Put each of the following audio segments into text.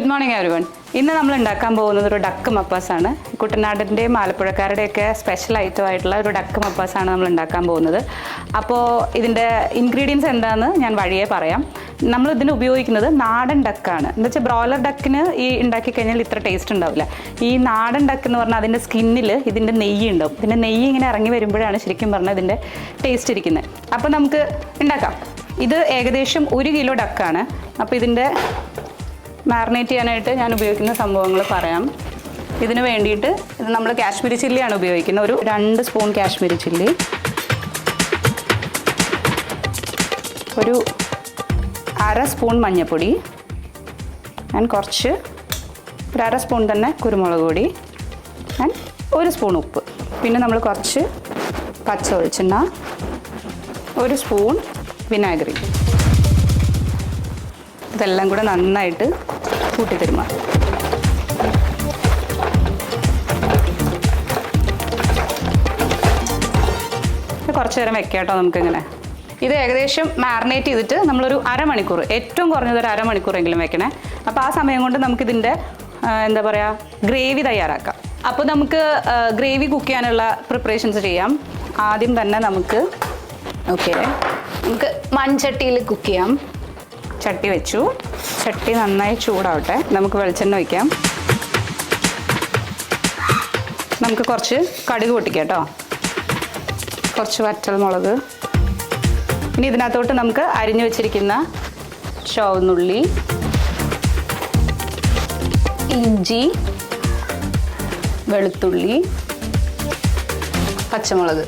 Good morning everyone. ഇന്ന് നമ്മൾ ഉണ്ടാക്കാൻ പോകുന്നത് ഒരു ഡക്ക് മപ്പാസാണ്. കുട്ടനാടിൻ്റെയും ആലപ്പുഴക്കാരുടെയൊക്കെ സ്പെഷ്യൽ ഐറ്റം ആയിട്ടുള്ള ഒരു ഡക്ക് മപ്പാസാണ് നമ്മൾ ഉണ്ടാക്കാൻ പോകുന്നത്. അപ്പോൾ ഇതിൻ്റെ ഇൻഗ്രീഡിയൻസ് എന്താണെന്ന് ഞാൻ വഴിയേ പറയാം. നമ്മൾ ഇതിന് ഉപയോഗിക്കുന്നത് നാടൻ ഡക്കാണ്. എന്താ വെച്ചാൽ ബ്രോയിലർ ഡക്കിന് ഈ ഉണ്ടാക്കി കഴിഞ്ഞാൽ ഇത്ര ടേസ്റ്റ് ഉണ്ടാവില്ല. ഈ നാടൻ ഡക്ക് എന്ന് പറഞ്ഞാൽ അതിൻ്റെ സ്കിന്നിൽ ഇതിൻ്റെ നെയ്യ് ഉണ്ടാവും. ഇതിൻ്റെ നെയ്യ് ഇങ്ങനെ ഇറങ്ങി വരുമ്പോഴാണ് ശരിക്കും പറഞ്ഞാൽ ഇതിൻ്റെ ടേസ്റ്റ് ഇരിക്കുന്നത്. അപ്പോൾ നമുക്ക് ഉണ്ടാക്കാം. ഇത് ഏകദേശം 1 കിലോ ഡക്കാണ്. അപ്പോൾ ഇതിൻ്റെ മാറിനേറ്റ് ചെയ്യാനായിട്ട് ഞാൻ ഉപയോഗിക്കുന്ന സംഭവങ്ങൾ പറയാം. ഇതിന് വേണ്ടിയിട്ട് ഇത് നമ്മൾ കാശ്മീരി ചില്ലിയാണ് ഉപയോഗിക്കുന്നത്. ഒരു 2 സ്പൂൺ കാശ്മീരി ചില്ലി, ഒരു 1/2 സ്പൂൺ മഞ്ഞൾപ്പൊടി, ഞാൻ കുറച്ച് ഒരു 1/2 സ്പൂൺ തന്നെ കുരുമുളക് പൊടി, ഞാൻ 1 സ്പൂൺ ഉപ്പ്, പിന്നെ നമ്മൾ കുറച്ച് പച്ച വെളിച്ചെണ്ണ, 1 സ്പൂൺ വിനാഗിരി. ഇതെല്ലാം കൂടെ നന്നായിട്ട് കൂട്ടിത്തരുമ. കുറച്ച് നേരം വെക്കാം കേട്ടോ നമുക്കിങ്ങനെ. ഇത് ഏകദേശം മാറിനേറ്റ് ചെയ്തിട്ട് നമ്മളൊരു അരമണിക്കൂർ, ഏറ്റവും കുറഞ്ഞത് ഒരു അരമണിക്കൂറെങ്കിലും വെക്കണേ. അപ്പോൾ ആ സമയം കൊണ്ട് നമുക്കിതിൻ്റെ എന്താ പറയുക ഗ്രേവി തയ്യാറാക്കാം. അപ്പോൾ നമുക്ക് ഗ്രേവി കുക്ക് ചെയ്യാനുള്ള പ്രിപ്പറേഷൻസ് ചെയ്യാം. ആദ്യം തന്നെ നമുക്ക് മൺചട്ടിയിൽ കുക്ക് ചെയ്യാം. ചട്ടി വെച്ചു. ചട്ടി നന്നായി ചൂടാവട്ടെ. നമുക്ക് വെളിച്ചെണ്ണ വയ്ക്കാം. നമുക്ക് കുറച്ച് കടുക് പൊട്ടിക്കാം കേട്ടോ, കുറച്ച് വറ്റൽമുളക്. ഇനി ഇതിനകത്തോട്ട് നമുക്ക് അരിഞ്ഞു വെച്ചിരിക്കുന്ന ചുവന്നുള്ളി, ഇഞ്ചി, വെളുത്തുള്ളി, പച്ചമുളക്,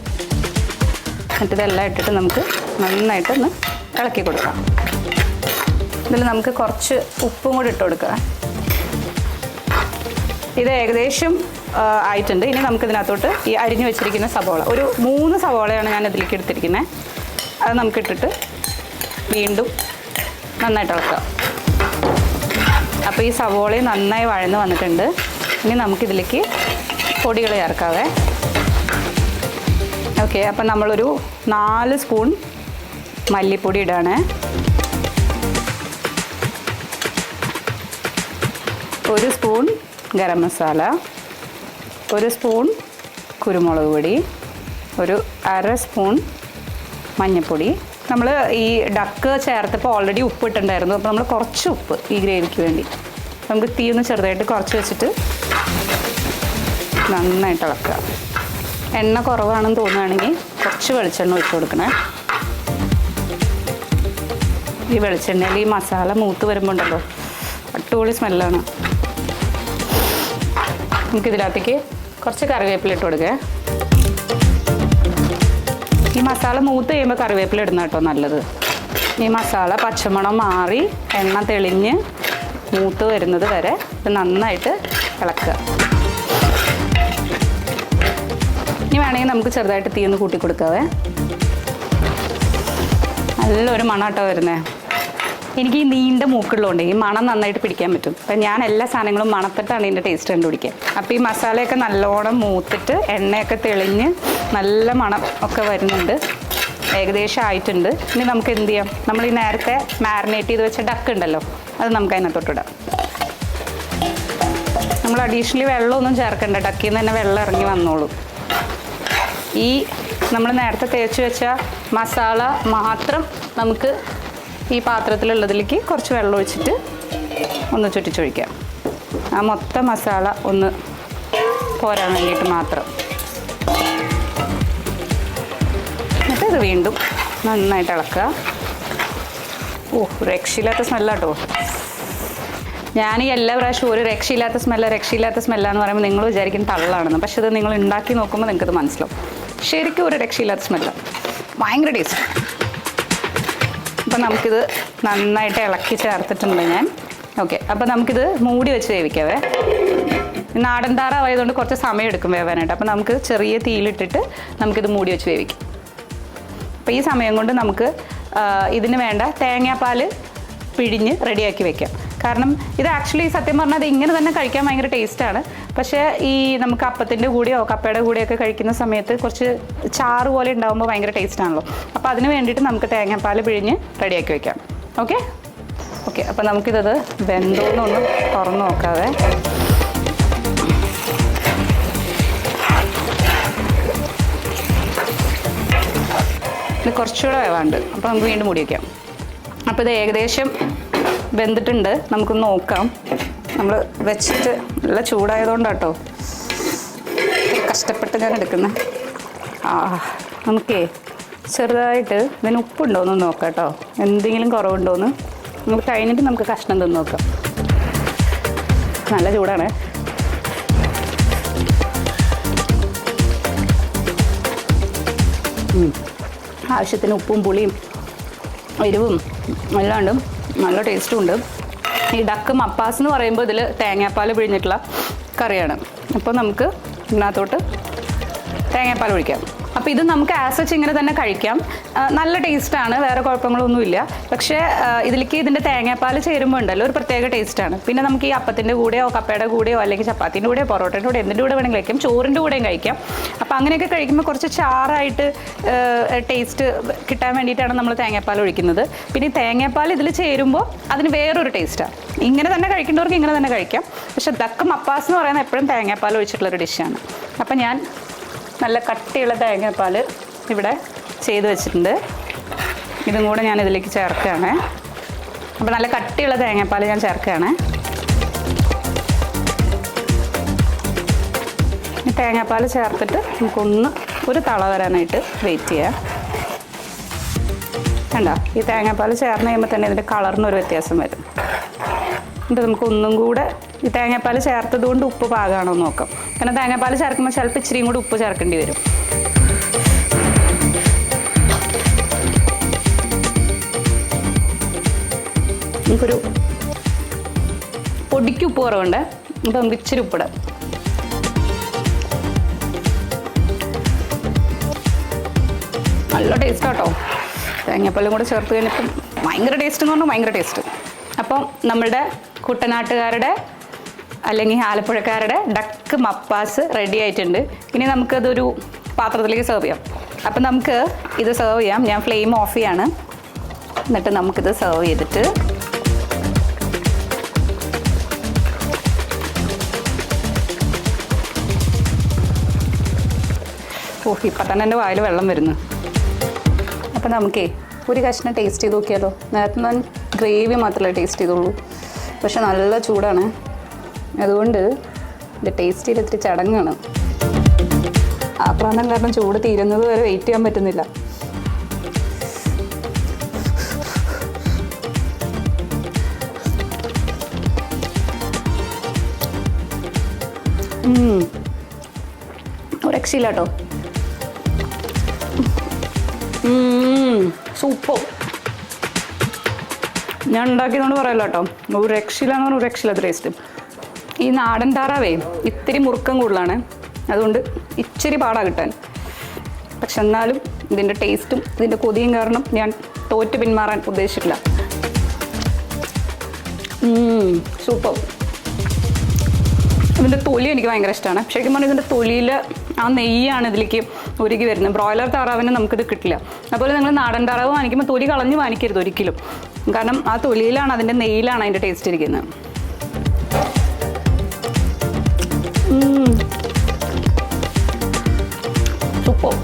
എന്നിട്ടിതെല്ലാം ഇട്ടിട്ട് നമുക്ക് നന്നായിട്ടൊന്ന് ഇളക്കി കൊടുക്കാം. ഇതിൽ നമുക്ക് കുറച്ച് ഉപ്പും കൂടി ഇട്ട് കൊടുക്കുക. ഇത് ഏകദേശം ആയിട്ടുണ്ട്. ഇനി നമുക്കിതിനകത്തോട്ട് ഈ അരിഞ്ഞു വെച്ചിരിക്കുന്ന സവോള, ഒരു 3 സവോളയാണ് ഞാൻ ഇതിലേക്ക് എടുത്തിരിക്കുന്നത്. അത് നമുക്കിട്ടിട്ട് വീണ്ടും നന്നായിട്ട് ഇളക്കാം. അപ്പോൾ ഈ സവോളയും നന്നായി വഴന്ന് വന്നിട്ടുണ്ട്. ഇനി നമുക്കിതിലേക്ക് പൊടികൾ ചേർക്കാവേ. ഓക്കെ, അപ്പം നമ്മളൊരു 4 സ്പൂൺ മല്ലിപ്പൊടി ഇടാണ്, 1 സ്പൂൺ ഗരം മസാല, 1 സ്പൂൺ കുരുമുളക് പൊടി, ഒരു 1/2 സ്പൂൺ മഞ്ഞൾപ്പൊടി. നമ്മൾ ഈ ഡക്ക് ചേർത്തപ്പോൾ ഓൾറെഡി ഉപ്പ് ഇട്ടിട്ടുണ്ടായിരുന്നു. അപ്പോൾ നമ്മൾ കുറച്ച് ഉപ്പ് ഈ ഗ്രേവിക്ക് വേണ്ടി നമുക്ക് തീ ഒന്ന് ചെറുതായിട്ട് കുറച്ച് വെച്ചിട്ട് നന്നായിട്ട് ഇളക്കുക. എണ്ണ കുറവാണെന്ന് തോന്നുകയാണെങ്കിൽ കുറച്ച് വെളിച്ചെണ്ണ ഒഴിച്ച് കൊടുക്കണേ. ഈ വെളിച്ചെണ്ണയിൽ ഈ മസാല മൂത്ത് വരുമ്പോൾ ഉണ്ടല്ലോ അടിപൊളി സ്മെല്ലാണ്. നമുക്കിതിനകത്തേക്ക് കുറച്ച് കറിവേപ്പില ഇട്ട് കൊടുക്കുക. ഈ മസാല മൂത്ത് കഴിയുമ്പോൾ കറിവേപ്പില ഇടുന്ന കേട്ടോ നല്ലത്. ഈ മസാല പച്ചമണം മാറി എണ്ണ തെളിഞ്ഞ് മൂത്ത് വരുന്നത് വരെ ഇത് നന്നായിട്ട് ഇളക്കുക. ഇനി വേണമെങ്കിൽ നമുക്ക് ചെറുതായിട്ട് തീ ഒന്ന് കൂട്ടി കൊടുക്കാവേ. നല്ലൊരു മണാട്ടോ വരുന്നത്. എനിക്ക് ഈ നീണ്ട മൂക്കുള്ളതുകൊണ്ട് ഈ മണം നന്നായിട്ട് പിടിക്കാൻ പറ്റും. അപ്പം ഞാൻ എല്ലാ സാധനങ്ങളും മണത്തിട്ടാണ് ഇതിൻ്റെ ടേസ്റ്റ് കണ്ടുപിടിക്കുക. അപ്പോൾ ഈ മസാലയൊക്കെ നല്ലോണം മൂത്തിട്ട് എണ്ണയൊക്കെ തെളിഞ്ഞ് നല്ല മണം ഒക്കെ വരുന്നുണ്ട്. ഏകദേശം ആയിട്ടുണ്ട്. ഇനി നമുക്ക് എന്ത് ചെയ്യാം, നമ്മൾ ഈ നേരത്തെ മാരിനേറ്റ് ചെയ്ത് വെച്ച ഡക്ക് ഉണ്ടല്ലോ, അത് നമുക്ക് അതിനകത്തോട്ടിടാം. നമ്മൾ അഡീഷണലി വെള്ളമൊന്നും ചേർക്കണ്ട, ഡക്കിൽ നിന്ന് തന്നെ വെള്ളം ഇറങ്ങി വന്നോളൂ. ഈ നമ്മൾ നേരത്തെ തേച്ച് വെച്ച മസാല മാത്രം നമുക്ക് ഈ പാത്രത്തിലുള്ളതിലേക്ക് കുറച്ച് വെള്ളം ഒഴിച്ചിട്ട് ഒന്ന് ചുറ്റിച്ചൊഴിക്കാം. ആ മൊത്തം മസാല ഒന്ന് പോരാൻ വേണ്ടിയിട്ട് മാത്രം. എന്നിട്ട് ഇത് വീണ്ടും നന്നായിട്ട് ഇളക്കുക. രക്ഷയില്ലാത്ത സ്മെല്ലാട്ടോ. ഞാൻ ഈ എല്ലാ പ്രാവശ്യവും ഒരു രക്ഷയില്ലാത്ത സ്മെല്ലാന്ന് പറയുമ്പോൾ നിങ്ങൾ വിചാരിക്കും തള്ളാണെന്ന്. പക്ഷെ ഇത് നിങ്ങൾ ഉണ്ടാക്കി നോക്കുമ്പോൾ നിങ്ങൾക്കത് മനസ്സിലാവും. ശരിക്കും ഒരു രക്ഷയില്ലാത്ത സ്മെല്ലാണ്, ഭയങ്കര ടേസ്റ്റ്. അപ്പം നമുക്കിത് നന്നായിട്ട് ഇളക്കി ചേർത്തിട്ടുണ്ട് ഞാൻ. ഓക്കെ, അപ്പോൾ നമുക്കിത് മൂടി വെച്ച് വേവിക്കാവേ. നാടൻ താറാവായതുകൊണ്ട് കുറച്ച് സമയം എടുക്കും വേവാനായിട്ട്. അപ്പോൾ നമുക്ക് ചെറിയ തീയിലിട്ടിട്ട് നമുക്കിത് മൂടി വെച്ച് വേവിക്കാം. അപ്പോൾ ഈ സമയം കൊണ്ട് നമുക്ക് ഇതിന് വേണ്ട തേങ്ങാപ്പാൽ പിഴിഞ്ഞ് റെഡിയാക്കി വെക്കാം. കാരണം ഇത് ആക്ച്വലി സത്യം പറഞ്ഞാൽ അത് ഇങ്ങനെ തന്നെ കഴിക്കാൻ ഭയങ്കര ടേസ്റ്റാണ്. പക്ഷേ ഈ നമുക്ക് അപ്പത്തിൻ്റെ കൂടെയോ കപ്പയുടെ കൂടെയൊക്കെ കഴിക്കുന്ന സമയത്ത് കുറച്ച് ചാറ് പോലെ ഉണ്ടാകുമ്പോൾ ഭയങ്കര ടേസ്റ്റാണല്ലോ. അപ്പോൾ അതിന് വേണ്ടിയിട്ട് നമുക്ക് തേങ്ങാപ്പാൽ പിഴിഞ്ഞ് റെഡിയാക്കി വെക്കാം. ഓക്കെ, ഓക്കെ, അപ്പോൾ നമുക്കിതത് വെന്തോന്നൊന്ന് തുറന്ന് നോക്കാതെ. ഇത് കുറച്ചുകൂടെ വേവാണ്ട്, അപ്പോൾ നമുക്ക് വീണ്ടും മൂടി വയ്ക്കാം. അപ്പോൾ ഇത് ഏകദേശം വെന്തിട്ടുണ്ട്. നമുക്കൊന്ന് നോക്കാം. നമ്മൾ വെച്ചിട്ട് നല്ല ചൂടായതുകൊണ്ടാട്ടോ കഷ്ടപ്പെട്ട് ഞാൻ എടുക്കുന്നത്. നമുക്കേ ചെറുതായിട്ട് ഇതിന് ഉപ്പുണ്ടോയെന്ന് നോക്കാം കേട്ടോ, എന്തെങ്കിലും കുറവുണ്ടോയെന്ന്. നമുക്ക് കഴിഞ്ഞിട്ട് നമുക്ക് കഷ്ണം തിന്ന് നോക്കാം. നല്ല ചൂടാണ്. ആവശ്യത്തിന് ഉപ്പും പുളിയും എരിവും എല്ലാണ്ടും നല്ല ടേസ്റ്റും ഉണ്ട്. ഈ ഡക്ക് മപ്പാസ് എന്ന് പറയുമ്പോൾ ഇതിൽ തേങ്ങാപ്പാൽ പിഴിഞ്ഞിട്ടുള്ള കറിയാണ്. അപ്പോൾ നമുക്ക് ഇതിനകത്തോട്ട് തേങ്ങാപ്പാൽ ഒഴിക്കാം. അപ്പോൾ ഇത് നമുക്ക് ആസച്ച് ഇങ്ങനെ തന്നെ കഴിക്കാം. നല്ല ടേസ്റ്റാണ്, വേറെ കുഴപ്പങ്ങളൊന്നുമില്ല. പക്ഷേ ഇതിലേക്ക് ഇതിൻ്റെ തേങ്ങാപ്പാൽ ചേരുമ്പോൾ ഉണ്ടല്ലോ ഒരു പ്രത്യേക ടേസ്റ്റാണ്. പിന്നെ നമുക്ക് ഈ അപ്പത്തിൻ്റെ കൂടെയോ കപ്പയുടെ കൂടെയോ അല്ലെങ്കിൽ ചപ്പാത്തിൻ്റെ കൂടെയോ പൊറോട്ടയുടെ കൂടെ എന്തിൻ്റെ കൂടെ വേണമെങ്കിലും കഴിക്കാം, ചോറിൻ്റെ കൂടെയും കഴിക്കാം. അപ്പോൾ അങ്ങനെയൊക്കെ കഴിക്കുമ്പോൾ കുറച്ച് ചാറായിട്ട് ടേസ്റ്റ് കിട്ടാൻ വേണ്ടിയിട്ടാണ് നമ്മൾ തേങ്ങാപ്പാൽ ഒഴിക്കുന്നത്. പിന്നെ ഈ തേങ്ങാപ്പാൽ ഇതിൽ ചേരുമ്പോൾ അതിന് വേറൊരു ടേസ്റ്റാണ്. ഇങ്ങനെ തന്നെ കഴിക്കേണ്ടവർക്ക് ഇങ്ങനെ തന്നെ കഴിക്കാം. പക്ഷേ ദക്ക് മപ്പാസ് എന്ന് പറയുന്നത് എപ്പോഴും തേങ്ങാപ്പാൽ ഒഴിച്ചിട്ടുള്ളൊരു ഡിഷാണ്. അപ്പം ഞാൻ നല്ല കട്ടിയുള്ള തേങ്ങാപ്പാൽ ഇവിടെ ചെയ്ത് വെച്ചിട്ടുണ്ട്. ഇതും കൂടെ ഞാൻ ഇതിലേക്ക് ചേർക്കുകയാണ്. അപ്പോൾ നല്ല കട്ടിയുള്ള തേങ്ങാപ്പാൽ ഞാൻ ചേർക്കുകയാണ്. ഈ തേങ്ങാപ്പാൽ ചേർത്തിട്ട് നമുക്കൊന്ന് ഒരു തള വരാനായിട്ട് വെയിറ്റ് ചെയ്യാം. കണ്ടോ, ഈ തേങ്ങാപ്പാൽ ചേർന്ന് കഴിയുമ്പോൾ തന്നെ ഇതിൻ്റെ കളറിനൊരു വ്യത്യാസം വരും. എന്നിട്ട് നമുക്ക് ഒന്നും കൂടെ ഈ തേങ്ങാപ്പാൽ ചേർത്തത് കൊണ്ട് ഉപ്പ് പാകമാണോ എന്ന് നോക്കാം. കാരണം തേങ്ങാപ്പാൽ ചേർക്കുമ്പോൾ ചിലപ്പോൾ ഇച്ചിരിയും കൂടി ഉപ്പ് ചേർക്കേണ്ടി വരും. നമുക്കൊരു പൊടിക്ക് ഉപ്പ് കുറവുണ്ട്. അപ്പോൾ നമുക്ക് ഇച്ചിരി ഉപ്പിടാം. നല്ല ടേസ്റ്റ് കേട്ടോ. തേങ്ങാപ്പാലും കൂടെ ചേർത്ത് കഴിഞ്ഞപ്പം ഭയങ്കര ടേസ്റ്റ് എന്ന് പറഞ്ഞാൽ ഭയങ്കര ടേസ്റ്റ്. അപ്പം നമ്മളുടെ കുട്ടനാട്ടുകാരുടെ അല്ലെങ്കിൽ ആലപ്പുഴക്കാരുടെ ഡക്ക് മപ്പാസ് റെഡി ആയിട്ടുണ്ട്. ഇനി നമുക്കതൊരു പാത്രത്തിലേക്ക് സെർവ് ചെയ്യാം. അപ്പം നമുക്ക് ഇത് സെർവ് ചെയ്യാം. ഞാൻ ഫ്ലെയിം ഓഫ് ചെയ്യാണ്. എന്നിട്ട് നമുക്കിത് സെർവ് ചെയ്തിട്ട് ഇപ്പം തന്നെ എൻ്റെ വായിൽ വെള്ളം വരുന്നു. അപ്പം നമുക്കേ ഒരു കഷ്ണം ടേസ്റ്റ് ചെയ്ത് നോക്കിയാലോ. നേരത്തെ ഞാൻ ഗ്രേവി മാത്രമേ ടേസ്റ്റ് ചെയ്തുള്ളൂ. പക്ഷെ നല്ല ചൂടാണ്, അതുകൊണ്ട് ഇത് ടേസ്റ്റ് ചെയ്ത് ഇത്തിരി ചടങ്ങാണ്. ആക്രാന്തം കാരണം ചൂട് തീരുന്നത് വരെ വെയിറ്റ് ചെയ്യാൻ പറ്റുന്നില്ല. ഒരു രക്ഷയില്ല കേട്ടോ. സൂപ്പർ. ഞാൻ ഉണ്ടാക്കിയതുകൊണ്ട് പറയല്ലോ കേട്ടോ, ഒരു രക്ഷയില്ലാന്ന് പറഞ്ഞാൽ ഒരു രക്ഷയില്ലാത്ത ടേസ്റ്റ്. ഈ നാടൻ താറാവേ ഇത്തിരി മുറുക്കം കൂടുതലാണ്, അതുകൊണ്ട് ഇച്ചിരി പാടാ കിട്ടാൻ. പക്ഷെ എന്നാലും ഇതിൻ്റെ ടേസ്റ്റും ഇതിൻ്റെ കൊതിയും കാരണം ഞാൻ തോറ്റ് പിന്മാറാൻ ഉദ്ദേശിച്ചിട്ടില്ല. സൂപ്പർ. ഇതിൻ്റെ തൊലി എനിക്ക് ഭയങ്കര ഇഷ്ടമാണ്. ശരിക്കും പറഞ്ഞാൽ ഇതിൻ്റെ തൊലിയിൽ ആ നെയ്യാണ് ഇതിലേക്ക് ഒരുക്കി വരുന്നത്. ബ്രോയിലർ താറാവിന് നമുക്കിത് കിട്ടില്ല. അതുപോലെ നിങ്ങൾ നാടൻ താറാവ് വാങ്ങിക്കുമ്പോൾ തൊലി കളഞ്ഞ് വാങ്ങിക്കരുത് ഒരിക്കലും. കാരണം ആ തൊലിയിലാണ്, അതിൻ്റെ നെയ്യിലാണ് അതിൻ്റെ ടേസ്റ്റ് ഇരിക്കുന്നത്. സൂപ്പർ.